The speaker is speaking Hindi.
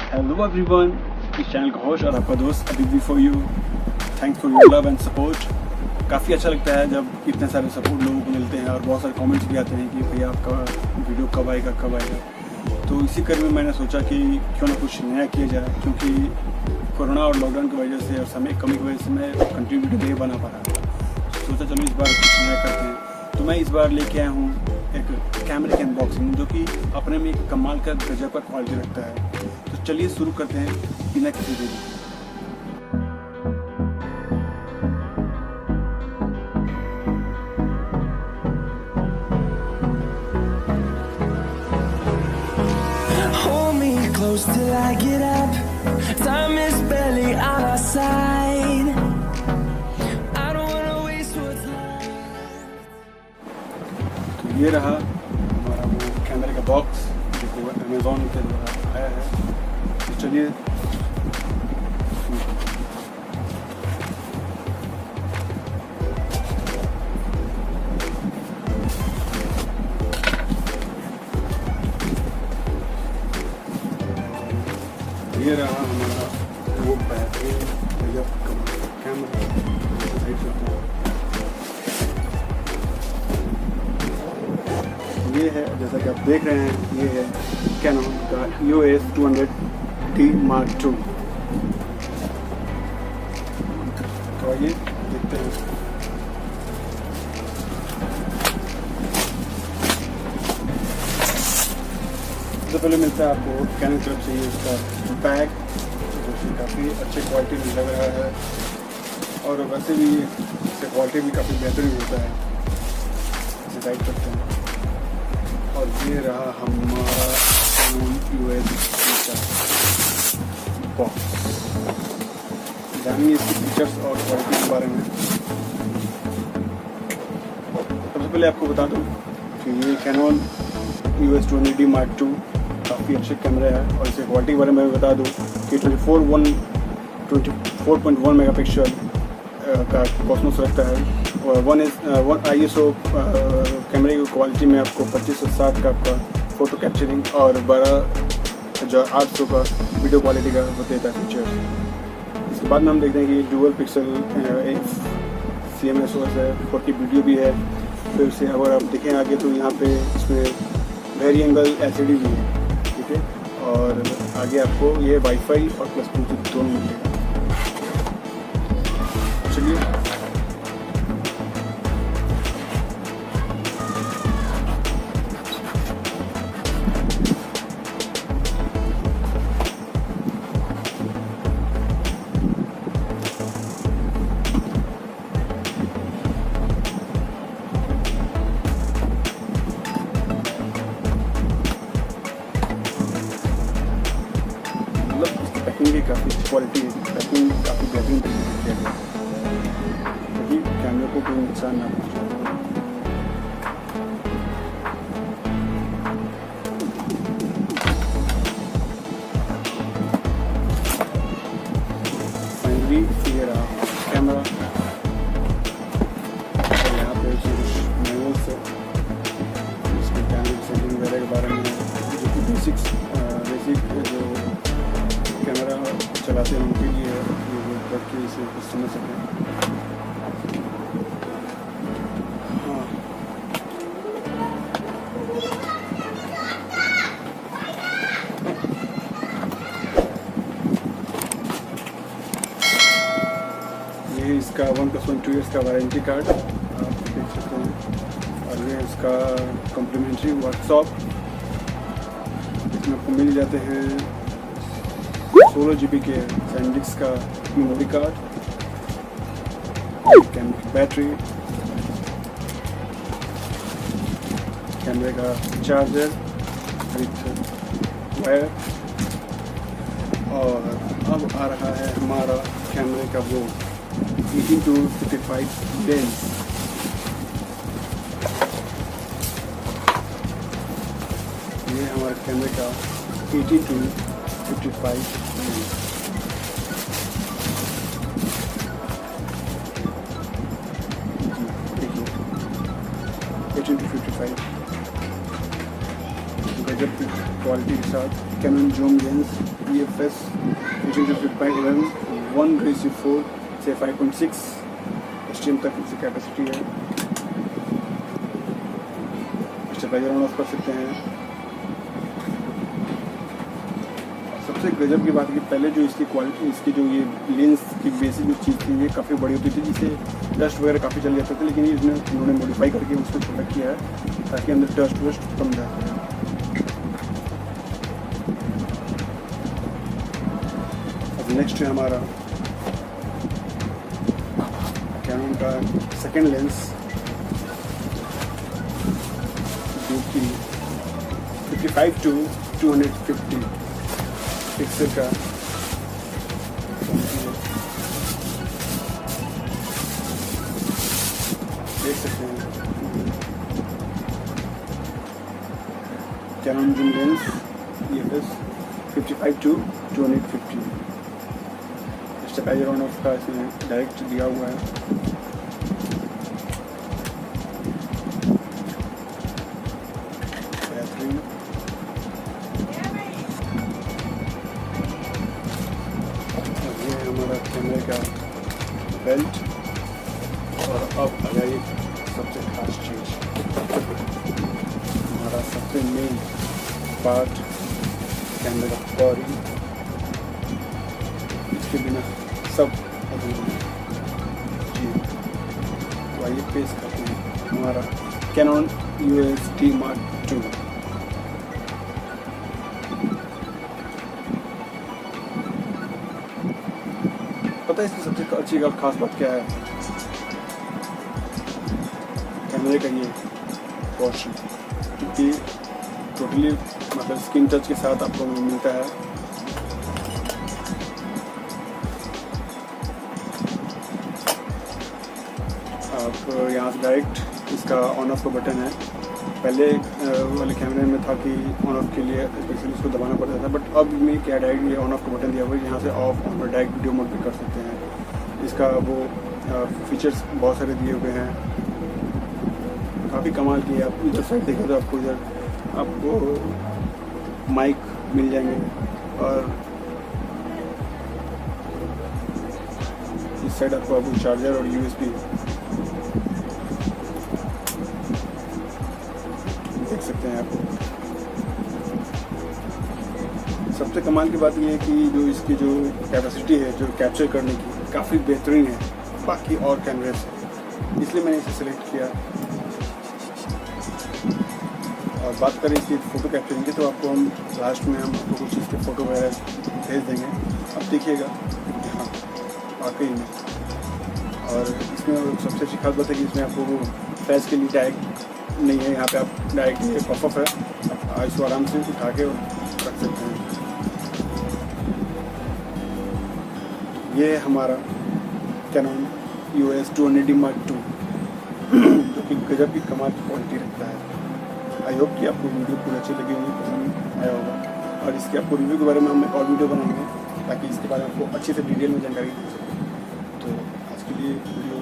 हेलो एवरीवन, इस चैनल का होस्ट और आपका दोस्त अभी भी for you. Thanks for your love and support. काफ़ी अच्छा लगता है जब इतने सारे सपोर्ट लोगों को मिलते हैं और बहुत सारे कमेंट्स भी आते हैं कि भैया आपका वीडियो कब आएगा। तो इसी क्रम में मैंने सोचा कि क्यों ना कुछ नया किया जाए, क्योंकि कोरोना और लॉकडाउन की वजह से और समय कमी की वजह से मैं कंटिन्यू वीडियो नहीं बना पा रहा था। सोचा चलो इस बार कुछ नया करते हैं। तो मैं इस बार लेके आया हूँ एक कैमरे की अनबॉक्सिंग, जो कि अपने में एक कमाल का गजब का क्वालिटी रखता है। तो चलिए शुरू करते हैं बिना किसी देरी। Close till I get up. Time is barely on our side. I don't wanna waste what's left. तो ये रहा हमारा वो कैमरे का बॉक्स जो अमेज़ॉन के द्वारा आया है। तो चलिए ये रहा हमारा वो बेहतरीन कैमरा। ये है, जैसा कि आप देख रहे हैं, ये है Canon का EOS 200D Mark II। तो आइए देखते हैं। सबसे पहले मिलता है आपको Canon तरफ से ये उसका बैग, जो कि काफ़ी अच्छे क्वालिटी में लग रहा है और वैसे भी इसका क्वालिटी भी काफ़ी बेहतरीन होता है। इसे टाइप करते हैं और ये रहा हमारा Canon EOS का बॉक्स। जानिए इसके फीचर्स और क्वालिटी के बारे में। सबसे पहले आपको बता दूँ कि ये Canon EOS 200D Mark II काफ़ी अच्छे कैमरे हैं और इसके क्वालिटी के बारे में बता दूँ कि 24.1 मेगापिक्सल का कॉस्मोस रखता है और 1 ISO कैमरे की क्वालिटी में आपको 2560 का आपका फ़ोटो कैप्चरिंग और 12,800 का वीडियो क्वालिटी का वो देता है फीचर। इसके बाद में हम देखते हैं कि डुअल पिक्सल CMOS है, 40 वीडियो भी है। फिर से अगर आप देखें आगे तो यहाँ पे इसमें वेरी एंगल LCD भी है, ठीक है। और आगे आपको ये वाईफाई और प्लस ब्लूटूथ दोनों मिलेगा। चलिए पैकिंग की काफ़ी क्वालिटी है, पैकिंग काफ़ी बेहतरीन तरीके से किया गया ताकि कैमरे को कोई नुकसान ना पहुँचे। फाइनली ये रहा कैमरा और यहाँ पे कुछ मैनुअल्स है इसमें कैमरे सेटिंग वगैरह के बारे में, जो कि बेसिक जो कैमरा चलाते हैं उनके लिए ये करके इसे कुछ समझ सकें। हाँ, ये इसका 1+1 2 years का वारंटी कार्ड आप देख सकते हैं और ये इसका कम्प्लीमेंट्री वर्कशॉप। इसमें आपको मिल जाते हैं 16 GB के सैंडिक्स का मेमोरी कार्ड, कैमरे की बैटरी, कैमरे का चार्जर विथ वायर। और अब आ रहा है हमारा कैमरे का वो 18-55 लेंस। ये हमारे कैमरे का 18-55 18-55 गजब की क्वालिटी के साथ Canon zoom lens EOS 200D 1:4 से 5.6 STM तक इसकी कैपेसिटी है। स्टेबलाइजर ऑन ऑफ कर सकते हैं। सबसे गजब की बात है कि पहले जो इसकी क्वालिटी, इसकी जो ये लेंस की बेसिक जो चीज़ थी ये काफ़ी बड़ी होती थी, जिससे डस्ट वगैरह काफ़ी चल जाते थे, लेकिन इन्होंने मॉडिफाई करके उसको छोटा किया है ताकि अंदर डस्ट वस्ट कम जाता है। अब नेक्स्ट है हमारा कैनन का सेकेंड लेंस, जो कि 55-250 पिक्सल का देख सकते हैं। Canon zoom lens EOS 55-250 stabiliser on off का इसमें डायरेक्ट दिया हुआ है। कैमरे का बेल्ट, और अब आ जाइए सबसे खास चीज़, हमारा सबसे मेन पार्ट कैमरे का बॉडी। इसके बिना सब अधूरा जी। तो आइए पेश करते हैं हमारा Canon EOS D Mark II। पता है इसकी सबसे अच्छी खास बात क्या है? कैमरे का ये पोर्शन, क्योंकि टोटली मतलब स्क्रीन टच के साथ आपको मिलता है। आप यहाँ से डायरेक्ट इसका ऑन ऑफ का बटन है। पहले वाले कैमरे में था कि ऑन ऑफ के लिए स्पेशली इसको दबाना पड़ता था, बट अब में क्या डायरेक्ट ये ऑन ऑफ का बटन दिया हुआ है, यहाँ से ऑफ ऑन और डायरेक्ट वीडियो मोड भी कर सकते हैं। इसका वो फीचर्स बहुत सारे दिए हुए हैं, काफ़ी कमाल की है। आप इधर साइड देखें तो आपको इधर आपको माइक मिल जाएंगे, और इस साइड आपको चार्जर और USB देख सकते हैं। आपको सबसे कमाल की बात यह है कि जो इसकी जो कैपेसिटी है जो कैप्चर करने की, काफ़ी बेहतरीन है बाकी और कैमरे से, इसलिए मैंने इसे सेलेक्ट किया। और बात करें इसकी फ़ोटो कैप्चरिंग की, तो आपको हम लास्ट में हम आपको कुछ इसके फ़ोटो वगैरह भेज देंगे, अब देखिएगा। हाँ वाकई में। और इसमें सबसे अच्छी खास बात है कि इसमें आपको वो फेस के लिए टैग नहीं है, यहाँ पे आप डायरेक्ट ये पॉपअप है, आप इसको आराम से उठा के रख सकते हैं। ये हमारा Canon EOS 200D Mark II जो कि गजब की कमाल की क्वालिटी रखता है। आई होप कि आपको वीडियो पूरी अच्छी लगी होगी, पसंद आया होगा, और इसके आपको रिव्यू के बारे में हम एक और वीडियो बनाएंगे ताकि इसके बारे में आपको अच्छे से डिटेल में जानकारी दे सकें। तो आज के लिए वीडियो